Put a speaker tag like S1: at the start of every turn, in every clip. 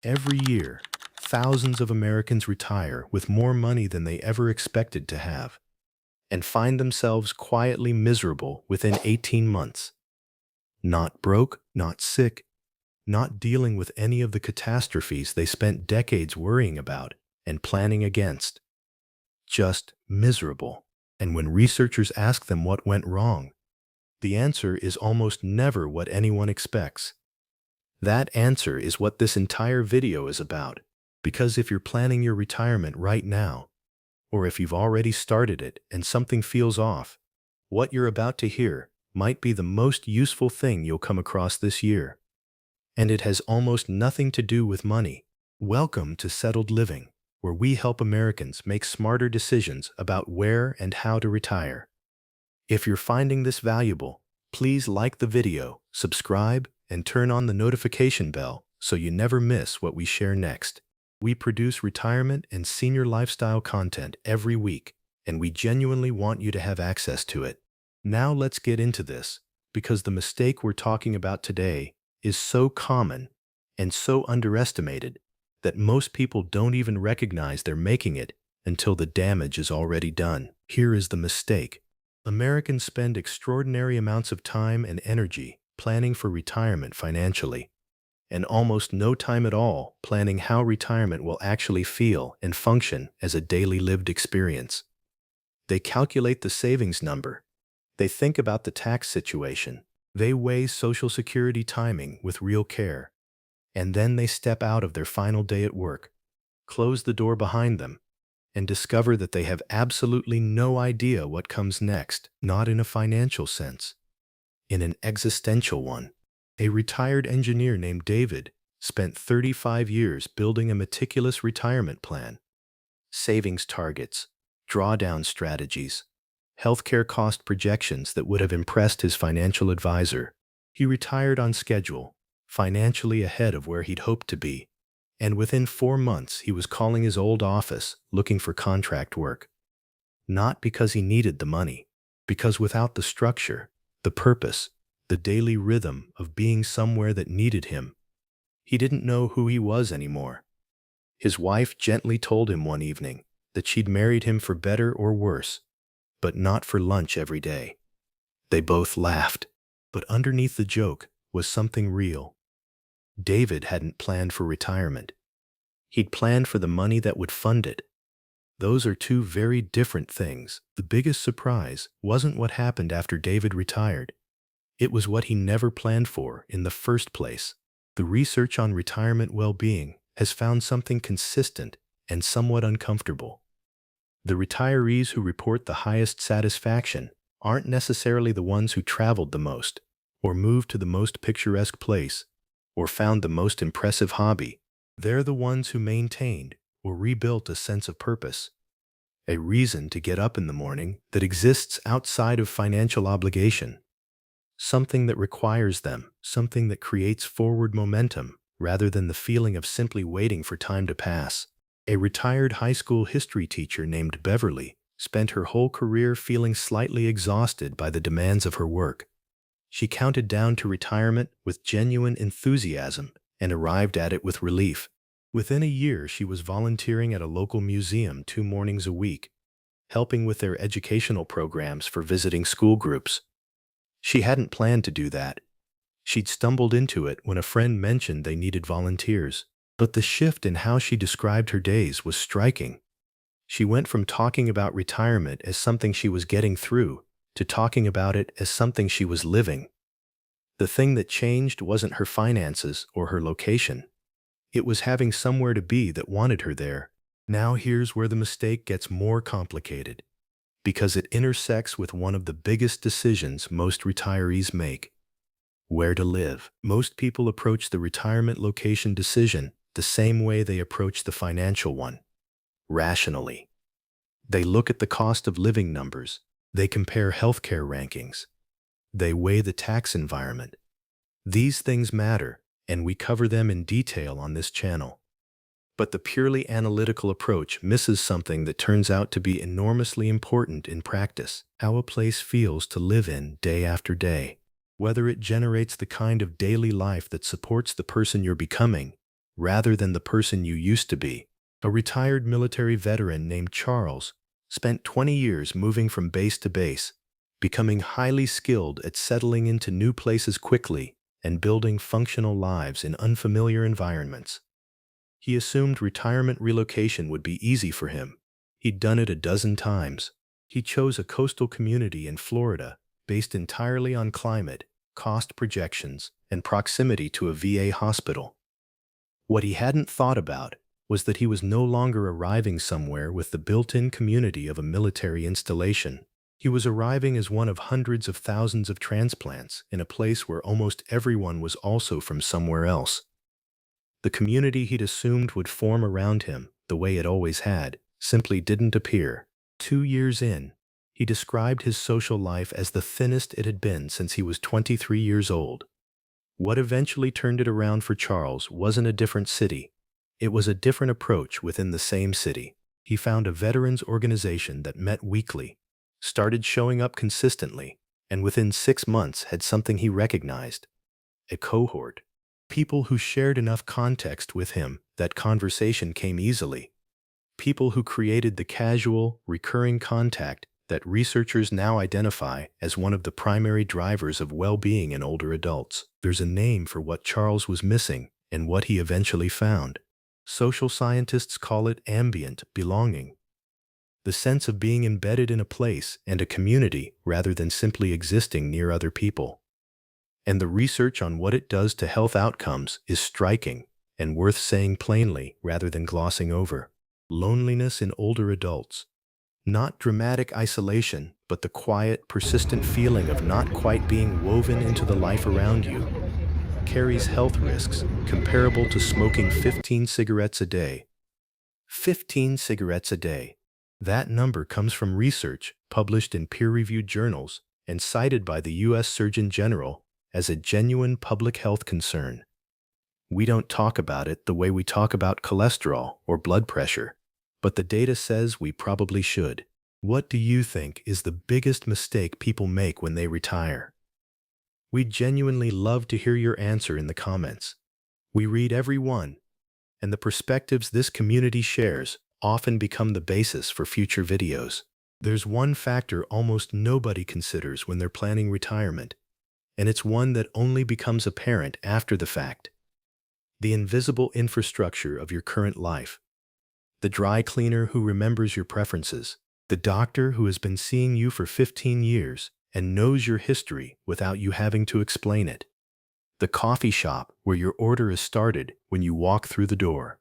S1: Every year, thousands of Americans retire with more money than they ever expected to have and find themselves quietly miserable within 18 months. Not broke, not sick, not dealing with any of the catastrophes they spent decades worrying about and planning against. Just miserable. And when researchers ask them what went wrong, the answer is almost never what anyone expects. That answer is what this entire video is about. Because if you're planning your retirement right now, or if you've already started it and something feels off, what you're about to hear might be the most useful thing you'll come across this year. And it has almost nothing to do with money. Welcome to Settled Living, where we help Americans make smarter decisions about where and how to retire. If you're finding this valuable, please like the video, subscribe, and turn on the notification bell so you never miss what we share next. We produce retirement and senior lifestyle content every week, and we genuinely want you to have access to it. Now let's get into this, because the mistake we're talking about today is so common and so underestimated that most people don't even recognize they're making it until the damage is already done. Here is the mistake. Americans spend extraordinary amounts of time and energy planning for retirement financially, and almost no time at all planning how retirement will actually feel and function as a daily lived experience. They calculate the savings number. They think about the tax situation. They weigh Social Security timing with real care. And then they step out of their final day at work, close the door behind them, and discover that they have absolutely no idea what comes next, not in a financial sense, in an existential one. A retired engineer named David spent 35 years building a meticulous retirement plan, savings targets, drawdown strategies, healthcare cost projections that would have impressed his financial advisor. He retired on schedule, financially ahead of where he'd hoped to be, and within 4 months he was calling his old office looking for contract work. Not because he needed the money, because without the structure, the purpose, the daily rhythm of being somewhere that needed him, he didn't know who he was anymore. His wife gently told him one evening that she'd married him for better or worse, but not for lunch every day. They both laughed, but underneath the joke was something real. David hadn't planned for retirement. He'd planned for the money that would fund it. Those are two very different things. The biggest surprise wasn't what happened after David retired. It was what he never planned for in the first place. The research on retirement well-being has found something consistent and somewhat uncomfortable. The retirees who report the highest satisfaction aren't necessarily the ones who traveled the most, or moved to the most picturesque place, or found the most impressive hobby. They're the ones who maintained or rebuilt a sense of purpose, a reason to get up in the morning that exists outside of financial obligation, something that requires them, something that creates forward momentum rather than the feeling of simply waiting for time to pass. A retired high school history teacher named Beverly spent her whole career feeling slightly exhausted by the demands of her work. She counted down to retirement with genuine enthusiasm and arrived at it with relief. Within a year, she was volunteering at a local museum 2 mornings a week, helping with their educational programs for visiting school groups. She hadn't planned to do that. She'd stumbled into it when a friend mentioned they needed volunteers. But the shift in how she described her days was striking. She went from talking about retirement as something she was getting through to talking about it as something she was living. The thing that changed wasn't her finances or her location. It was having somewhere to be that wanted her there. Now here's where the mistake gets more complicated, because it intersects with one of the biggest decisions most retirees make: where to live. Most people approach the retirement location decision the same way they approach the financial one: rationally. They look at the cost of living numbers. They compare healthcare rankings. They weigh the tax environment. These things matter, and we cover them in detail on this channel. But the purely analytical approach misses something that turns out to be enormously important in practice: how a place feels to live in day after day. Whether it generates the kind of daily life that supports the person you're becoming, rather than the person you used to be. A retired military veteran named Charles spent 20 years moving from base to base, becoming highly skilled at settling into new places quickly and building functional lives in unfamiliar environments. He assumed retirement relocation would be easy for him. He'd done it a dozen times. He chose a coastal community in Florida, based entirely on climate, cost projections, and proximity to a VA hospital. What he hadn't thought about was that he was no longer arriving somewhere with the built-in community of a military installation. He was arriving as one of hundreds of thousands of transplants in a place where almost everyone was also from somewhere else. The community he'd assumed would form around him, the way it always had, simply didn't appear. 2 years in, he described his social life as the thinnest it had been since he was 23 years old. What eventually turned it around for Charles wasn't a different city. It was a different approach within the same city. He found a veterans organization that met weekly, started showing up consistently, and within 6 months had something he recognized: a cohort. People who shared enough context with him that conversation came easily. People who created the casual, recurring contact that researchers now identify as one of the primary drivers of well-being in older adults. There's a name for what Charles was missing and what he eventually found. Social scientists call it ambient belonging. The sense of being embedded in a place and a community rather than simply existing near other people. And the research on what it does to health outcomes is striking and worth saying plainly rather than glossing over. Loneliness in older adults. Not dramatic isolation, but the quiet, persistent feeling of not quite being woven into the life around you. Carries health risks comparable to smoking 15 cigarettes a day. 15 cigarettes a day. That number comes from research published in peer-reviewed journals and cited by the U.S. Surgeon General as a genuine public health concern. We don't talk about it the way we talk about cholesterol or blood pressure, but the data says we probably should. What do you think is the biggest mistake people make when they retire? We'd genuinely love to hear your answer in the comments. We read every one, and the perspectives this community shares often become the basis for future videos. There's one factor almost nobody considers when they're planning retirement, and it's one that only becomes apparent after the fact: the invisible infrastructure of your current life. The dry cleaner who remembers your preferences, the doctor who has been seeing you for 15 years and knows your history without you having to explain it, the coffee shop where your order is started when you walk through the door,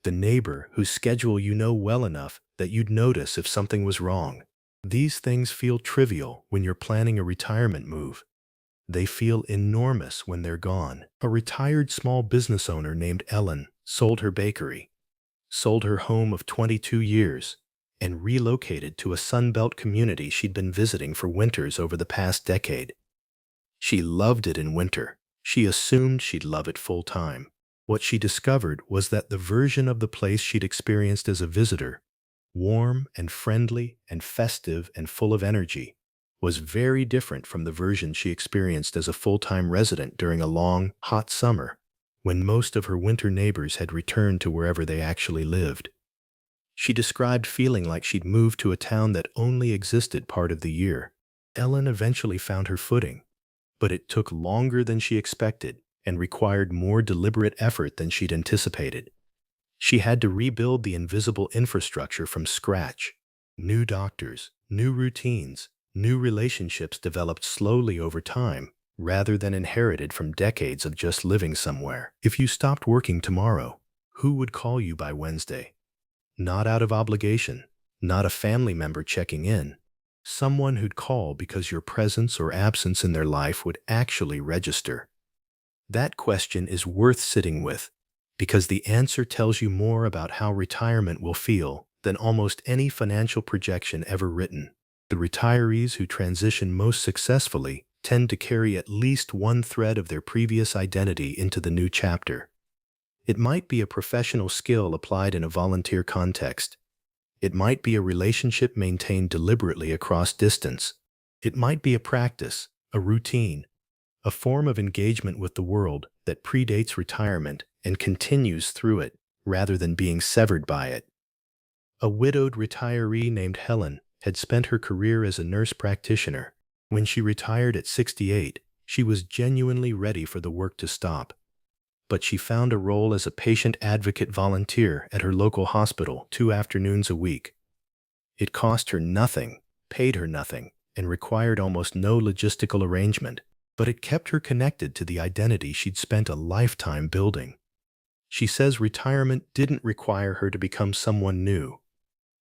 S1: the neighbor whose schedule you know well enough that you'd notice if something was wrong. These things feel trivial when you're planning a retirement move. They feel enormous when they're gone. A retired small business owner named Ellen sold her bakery, sold her home of 22 years, and relocated to a Sunbelt community she'd been visiting for winters over the past decade. She loved it in winter. She assumed she'd love it full time. What she discovered was that the version of the place she'd experienced as a visitor, warm and friendly and festive and full of energy, was very different from the version she experienced as a full-time resident during a long, hot summer, when most of her winter neighbors had returned to wherever they actually lived. She described feeling like she'd moved to a town that only existed part of the year. Ellen eventually found her footing, but it took longer than she expected and required more deliberate effort than she'd anticipated. She had to rebuild the invisible infrastructure from scratch. New doctors, new routines, new relationships developed slowly over time, rather than inherited from decades of just living somewhere. If you stopped working tomorrow, who would call you by Wednesday? Not out of obligation, not a family member checking in. Someone who'd call because your presence or absence in their life would actually register. That question is worth sitting with, because the answer tells you more about how retirement will feel than almost any financial projection ever written. The retirees who transition most successfully tend to carry at least one thread of their previous identity into the new chapter. It might be a professional skill applied in a volunteer context. It might be a relationship maintained deliberately across distance. It might be a practice, a routine, a form of engagement with the world that predates retirement and continues through it rather than being severed by it. A widowed retiree named Helen had spent her career as a nurse practitioner. When she retired at 68, she was genuinely ready for the work to stop. But she found a role as a patient advocate volunteer at her local hospital 2 afternoons a week. It cost her nothing, paid her nothing, and required almost no logistical arrangement, but it kept her connected to the identity she'd spent a lifetime building. She says retirement didn't require her to become someone new.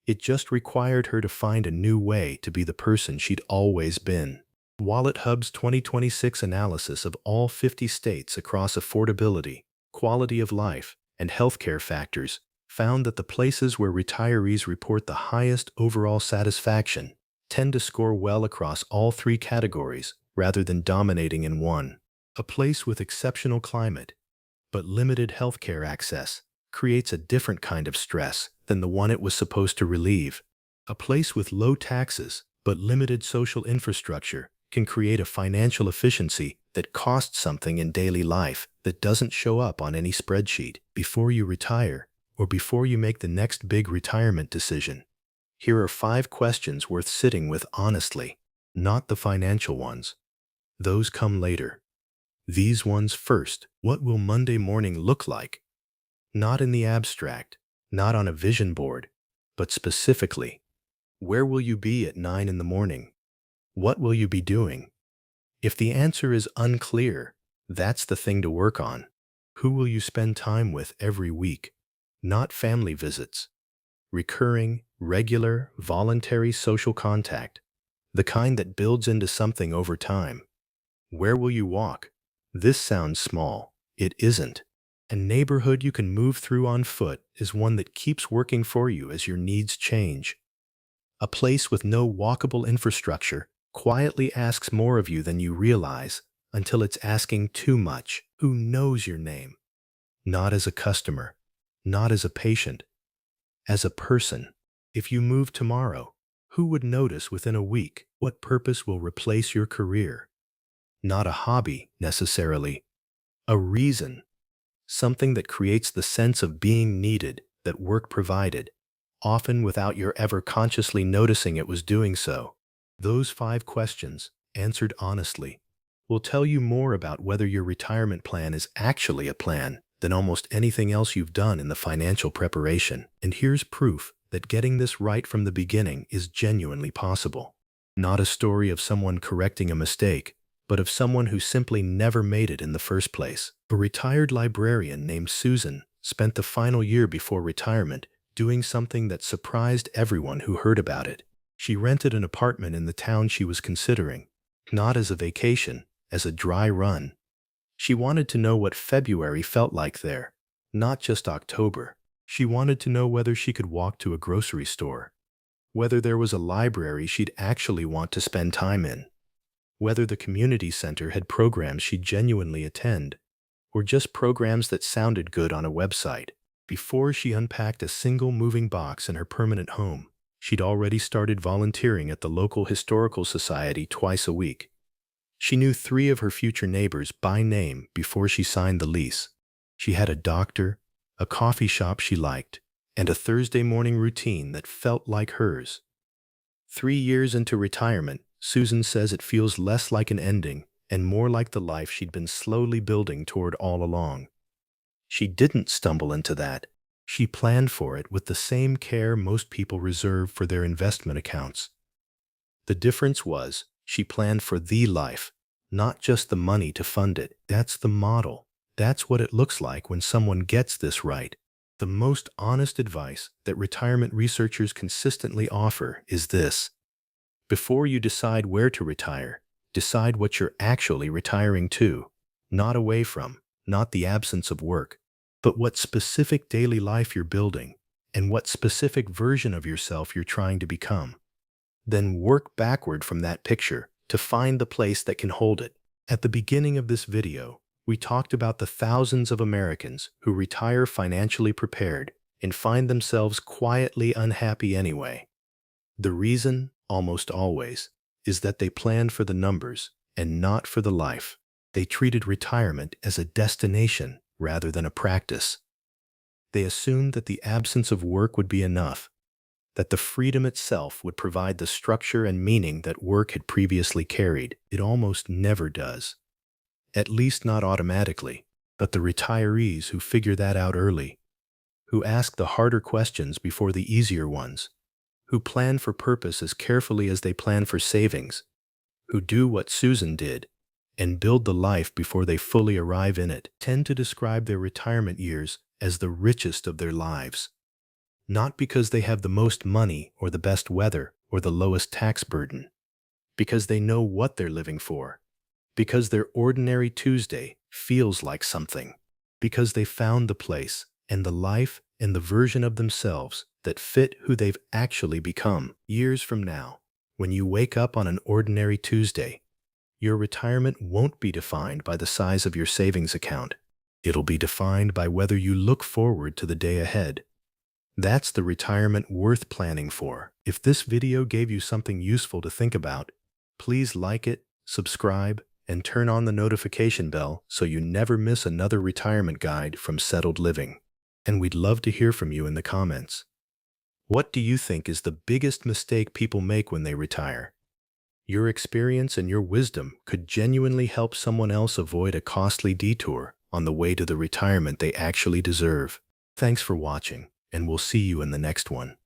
S1: It just required her to find a new way to be the person she'd always been. Wallet Hub's 2026 analysis of all 50 states across affordability, quality of life, and healthcare factors found that the places where retirees report the highest overall satisfaction tend to score well across all three categories rather than dominating in one. A place with exceptional climate but limited healthcare access creates a different kind of stress than the one it was supposed to relieve. A place with low taxes but limited social infrastructure can create a financial efficiency that costs something in daily life that doesn't show up on any spreadsheet. Before you retire, or before you make the next big retirement decision, here are 5 questions worth sitting with honestly, not the financial ones. Those come later. These ones first. What will Monday morning look like? Not in the abstract, not on a vision board, but specifically, where will you be at 9 in the morning? What will you be doing? If the answer is unclear, that's the thing to work on. Who will you spend time with every week? Not family visits. Recurring, regular, voluntary social contact. The kind that builds into something over time. Where will you walk? This sounds small. It isn't. A neighborhood you can move through on foot is one that keeps working for you as your needs change. A place with no walkable infrastructure quietly asks more of you than you realize until it's asking too much. Who knows your name? Not as a customer, not as a patient, as a person. If you move tomorrow, who would notice within a week? What purpose will replace your career? Not a hobby, necessarily. A reason. Something that creates the sense of being needed that work provided, often without your ever consciously noticing it was doing so. Those 5 questions, answered honestly, will tell you more about whether your retirement plan is actually a plan than almost anything else you've done in the financial preparation. And here's proof that getting this right from the beginning is genuinely possible. Not a story of someone correcting a mistake, but of someone who simply never made it in the first place. A retired librarian named Susan spent the final year before retirement doing something that surprised everyone who heard about it. She rented an apartment in the town she was considering, not as a vacation, as a dry run. She wanted to know what February felt like there, not just October. She wanted to know whether she could walk to a grocery store, whether there was a library she'd actually want to spend time in, whether the community center had programs she'd genuinely attend, or just programs that sounded good on a website. Before she unpacked a single moving box in her permanent home, she'd already started volunteering at the local historical society twice a week. She knew 3 of her future neighbors by name before she signed the lease. She had a doctor, a coffee shop she liked, and a Thursday morning routine that felt like hers. 3 years into retirement, Susan says it feels less like an ending and more like the life she'd been slowly building toward all along. She didn't stumble into that. She planned for it with the same care most people reserve for their investment accounts. The difference was she planned for the life, not just the money to fund it. That's the model. That's what it looks like when someone gets this right. The most honest advice that retirement researchers consistently offer is this. Before you decide where to retire, decide what you're actually retiring to, not away from, not the absence of work, but what specific daily life you're building and what specific version of yourself you're trying to become. Then work backward from that picture to find the place that can hold it. At the beginning of this video, we talked about the thousands of Americans who retire financially prepared and find themselves quietly unhappy anyway. The reason, almost always, is that they planned for the numbers and not for the life. They treated retirement as a destination rather than a practice. They assumed that the absence of work would be enough, that the freedom itself would provide the structure and meaning that work had previously carried. It almost never does. At least not automatically. But the retirees who figure that out early, who ask the harder questions before the easier ones, who plan for purpose as carefully as they plan for savings, who do what Susan did and build the life before they fully arrive in it, tend to describe their retirement years as the richest of their lives. Not because they have the most money or the best weather or the lowest tax burden, because they know what they're living for, because their ordinary Tuesday feels like something, because they found the place and the life and the version of themselves that fit who they've actually become. Years from now, when you wake up on an ordinary Tuesday, your retirement won't be defined by the size of your savings account. It'll be defined by whether you look forward to the day ahead. That's the retirement worth planning for. If this video gave you something useful to think about, please like it, subscribe, and turn on the notification bell so you never miss another retirement guide from Settled Living. And we'd love to hear from you in the comments. What do you think is the biggest mistake people make when they retire? Your experience and your wisdom could genuinely help someone else avoid a costly detour on the way to the retirement they actually deserve. Thanks for watching, and we'll see you in the next one.